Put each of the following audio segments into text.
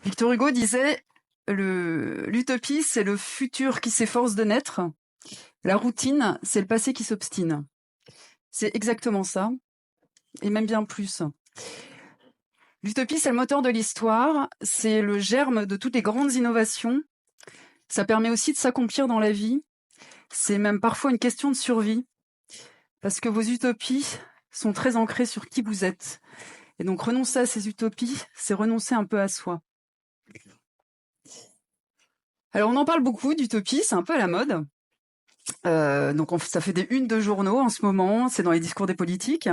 Victor Hugo disait l'utopie, c'est le futur qui s'efforce de naître. La routine, c'est le passé qui s'obstine. C'est exactement ça, et même bien plus. L'utopie, c'est le moteur de l'histoire, c'est le germe de toutes les grandes innovations. Ça permet aussi de s'accomplir dans la vie. C'est même parfois une question de survie, parce que vos utopies sont très ancrées sur qui vous êtes. Et donc renoncer à ces utopies, c'est renoncer un peu à soi. Alors on en parle beaucoup d'utopie, c'est un peu à la mode. Donc ça fait des unes de journaux en ce moment, c'est dans les discours des politiques.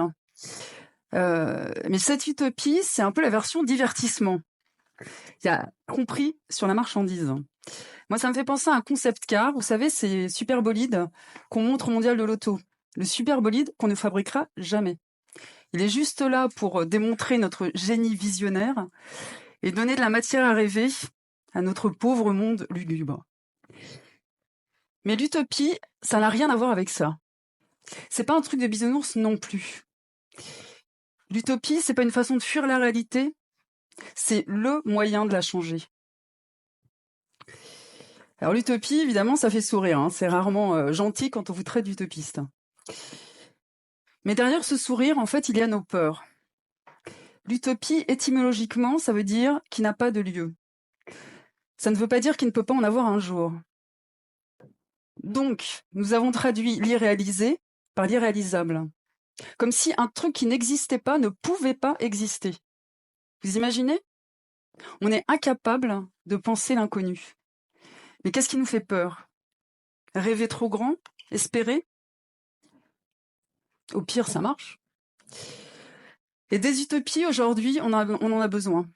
Mais cette utopie, c'est un peu la version divertissement. Il y a compris sur la marchandise. Moi, ça me fait penser à un concept car, vous savez, ces super bolides qu'on montre au mondial de l'auto. Le super bolide qu'on ne fabriquera jamais. Il est juste là pour démontrer notre génie visionnaire et donner de la matière à rêver à notre pauvre monde lugubre. Mais l'utopie, ça n'a rien à voir avec ça. C'est pas un truc de bisounours non plus. L'utopie, c'est pas une façon de fuir la réalité, c'est le moyen de la changer. Alors l'utopie, évidemment, ça fait sourire, hein. C'est rarement gentil quand on vous traite d'utopiste. Mais derrière ce sourire, en fait, il y a nos peurs. L'utopie, étymologiquement, ça veut dire qui n'a pas de lieu. Ça ne veut pas dire qu'il ne peut pas en avoir un jour. Donc, nous avons traduit l'irréalisé par l'irréalisable. Comme si un truc qui n'existait pas ne pouvait pas exister. Vous imaginez ? On est incapable de penser l'inconnu. Mais qu'est-ce qui nous fait peur ? Rêver trop grand ? Espérer ? Au pire, ça marche. Et des utopies, aujourd'hui, on en a besoin.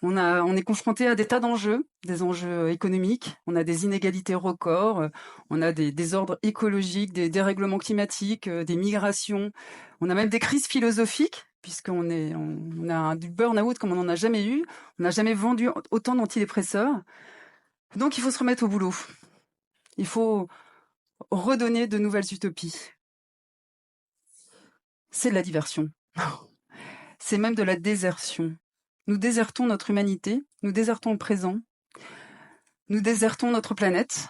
On est confronté à des tas d'enjeux, des enjeux économiques, on a des inégalités records, on a des désordres écologiques, des dérèglements climatiques, des migrations, on a même des crises philosophiques, puisqu'on a du burn-out comme on n'en a jamais eu, on n'a jamais vendu autant d'antidépresseurs. Donc il faut se remettre au boulot. Il faut redonner de nouvelles utopies. C'est de la diversion. C'est même de la désertion. Nous désertons notre humanité, nous désertons le présent, nous désertons notre planète.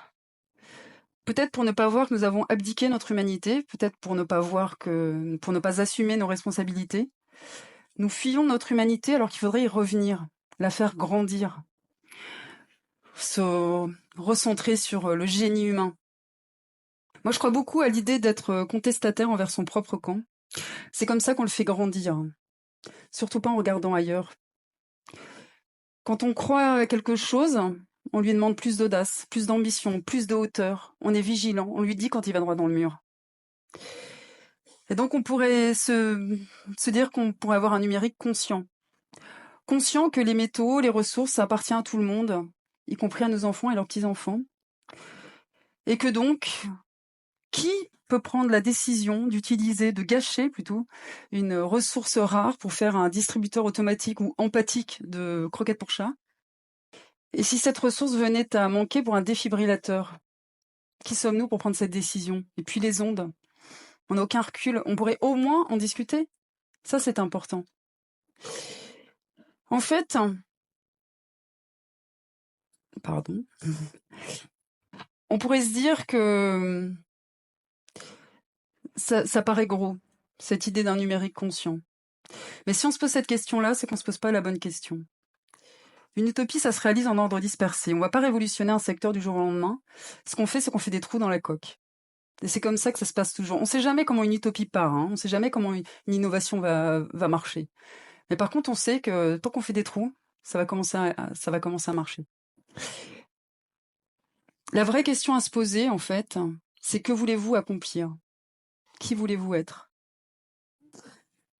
Peut-être pour ne pas voir que nous avons abdiqué notre humanité, peut-être pour ne pas pour ne pas assumer nos responsabilités. Nous fuyons notre humanité alors qu'il faudrait y revenir, la faire grandir, se recentrer sur le génie humain. Moi, je crois beaucoup à l'idée d'être contestataire envers son propre camp. C'est comme ça qu'on le fait grandir, surtout pas en regardant ailleurs. Quand on croit à quelque chose, on lui demande plus d'audace, plus d'ambition, plus de hauteur. On est vigilant, on lui dit quand il va droit dans le mur. Et donc on pourrait se dire qu'on pourrait avoir un numérique conscient. Conscient que les métaux, les ressources, ça appartient à tout le monde, y compris à nos enfants et leurs petits-enfants. Et que donc, qui peut prendre la décision d'utiliser, de gâcher plutôt, une ressource rare pour faire un distributeur automatique ou empathique de croquettes pour chat ? Et si cette ressource venait à manquer pour un défibrillateur, qui sommes-nous pour prendre cette décision ? Et puis les ondes, on n'a aucun recul, on pourrait au moins en discuter. Ça, c'est important. En fait, pardon, on pourrait se dire que ça paraît gros, cette idée d'un numérique conscient. Mais si on se pose cette question-là, c'est qu'on ne se pose pas la bonne question. Une utopie, ça se réalise en ordre dispersé. On ne va pas révolutionner un secteur du jour au lendemain. Ce qu'on fait, c'est qu'on fait des trous dans la coque. Et c'est comme ça que ça se passe toujours. On ne sait jamais comment une utopie part, hein. On ne sait jamais comment une innovation va marcher. Mais par contre, on sait que tant qu'on fait des trous, ça va commencer à marcher. La vraie question à se poser, en fait, c'est que voulez-vous accomplir ? Qui voulez-vous être ?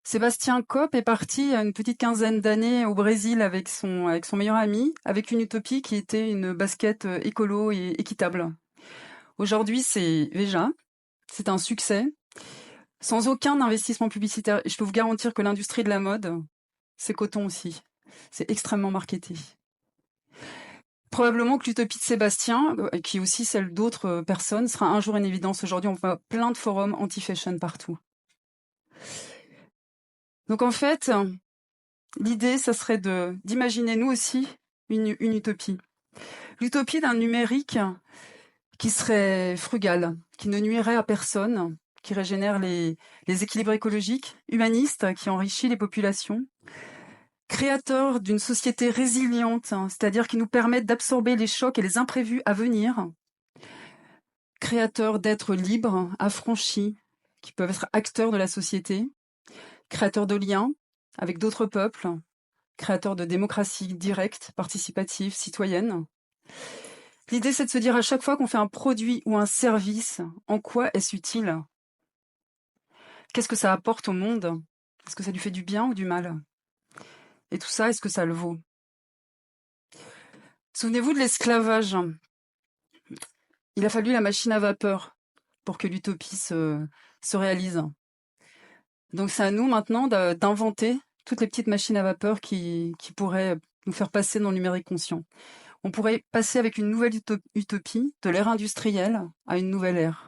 Sébastien Cope est parti il y a une petite quinzaine d'années au Brésil avec son meilleur ami, avec une utopie qui était une basket écolo et équitable. Aujourd'hui, c'est Veja, c'est un succès, sans aucun investissement publicitaire. Et je peux vous garantir que l'industrie de la mode, c'est coton aussi. C'est extrêmement marketé. Probablement que l'utopie de Sébastien, qui est aussi celle d'autres personnes, sera un jour en évidence. Aujourd'hui, on voit plein de forums anti-fashion partout. Donc en fait, L'idée, ça serait d'imaginer nous aussi une utopie. L'utopie d'un numérique qui serait frugal, qui ne nuirait à personne, qui régénère les équilibres écologiques, humaniste, qui enrichit les populations, créateur d'une société résiliente, c'est-à-dire qui nous permette d'absorber les chocs et les imprévus à venir, créateur d'êtres libres, affranchis, qui peuvent être acteurs de la société, créateur de liens avec d'autres peuples, créateur de démocratie directe, participative, citoyenne. L'idée, c'est de se dire à chaque fois qu'on fait un produit ou un service, en quoi est-ce utile? Qu'est-ce que ça apporte au monde? Est-ce que ça lui fait du bien ou du mal? Et tout ça, est-ce que ça le vaut? Souvenez-vous de l'esclavage. Il a fallu la machine à vapeur pour que l'utopie se réalise. Donc c'est à nous maintenant d'inventer toutes les petites machines à vapeur qui pourraient nous faire passer dans le numérique conscient. On pourrait passer avec une nouvelle utopie de l'ère industrielle à une nouvelle ère.